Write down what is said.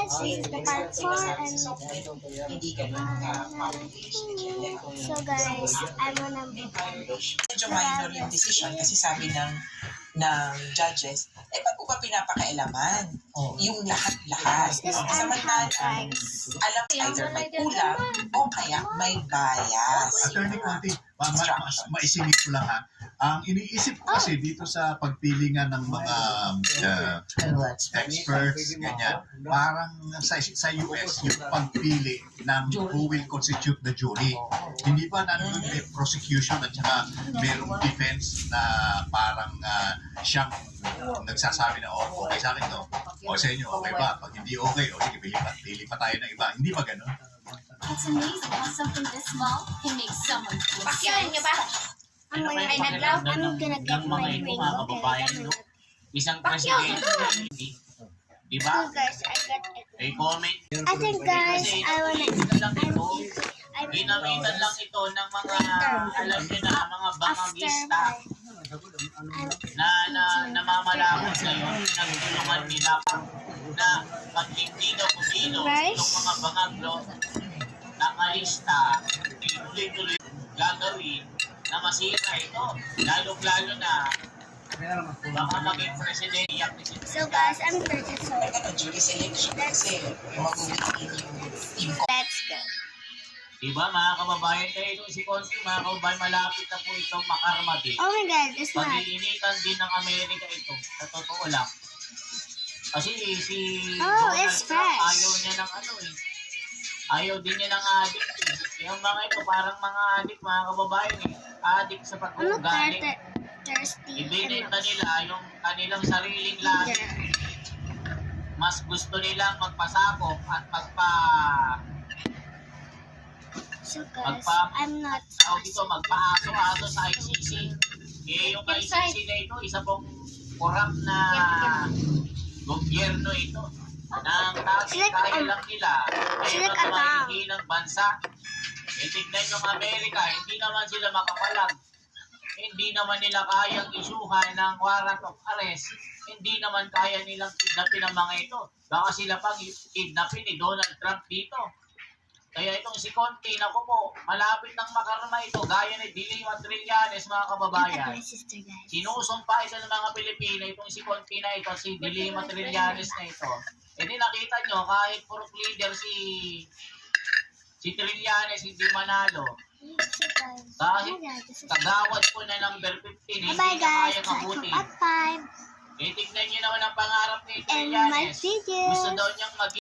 guys, this is the part 4 and so guys, I'm gonna Medyo minor yung decision kasi sabi ng judges, ba't ko ba pinapakailaman? Yung lahat-lahat. Samantala, alam either may kulang o kaya may bias. Attorney Conti, maisingit ko lang ha. Ang iniisip ko kasi dito sa pagpili nga ng mga experts, ganyan, parang sa US, yung pagpili ng who will constitute the jury. Hindi ba nandun may prosecution at saka merong defense na parang siyang nagsasabi na, okay sa akin to, o sa inyo, okay ba? Pag hindi okay, o sige, pili pa tayo ng iba. Hindi ba ganun? It's amazing how something this small can make someone feel Pakyahan niyo ba? I'm gonna get my ring, okay? Isang presidente, di ba? So guys, I got it. May comment. I think guys, I wanna Ginamitan lang ito ng mga, alam niyo na, mga bangagista na namamalakot ngayon, pinagtulungan nila na pag hindi daw kumino itong mga bangaglo ng alista, tuloy-tuloy gagawin na masira ito. Lalong-lalo na baka maging presidente. So guys, I'm 30, so Jury selection kasi yung magugutin yung team ko. let's go. Diba mga kababayan, kaya itong si Conti, mga kababayan, malapit na po itong makarma din. Oh my god, it's not. Pag-iinitan din ng Amerika ito, sa totoo lang. Kasi si Oh, Donald it's Trump, fresh. ayaw niya ng ano eh. Ayaw din niya ng addict eh. Yung mga ito, parang mga addict, mga kababayan eh. Addict sa I'm not pag-uugali. thirsty Ibinenta enough. nila yung kanilang sariling lahi. Mas gusto nilang magpasakop at So guys, I'm not magpaaso-aso sa ICC. Eh, yung ICC na ito, isa pong corrupt na gobyerno ito. Nang kaya lang nila, ay magmahihi ng bansa. E tignan yung Amerika, hindi naman sila makapalag. Hindi naman nila kayang isuhan ng warrant of arrest. Hindi naman kaya nilang kidnapin ang mga ito. Baka sila pang kidnapin ni Donald Trump dito. Kaya itong si Conti, naku po, malapit ng makarma ito, gaya ni Dilima Trillanes, mga kababayan. Sinusumpa ito ng mga Pilipino, itong si Conti na ito, si Dilima Trillanes na ito. E di nakita nyo, kahit puro leader si Trillanes, hindi manalo. Kahit kagawad po na number 15, hindi na kaya mabuti. E tignan nyo naman ang pangarap ni Trillanes. Gusto daw niyang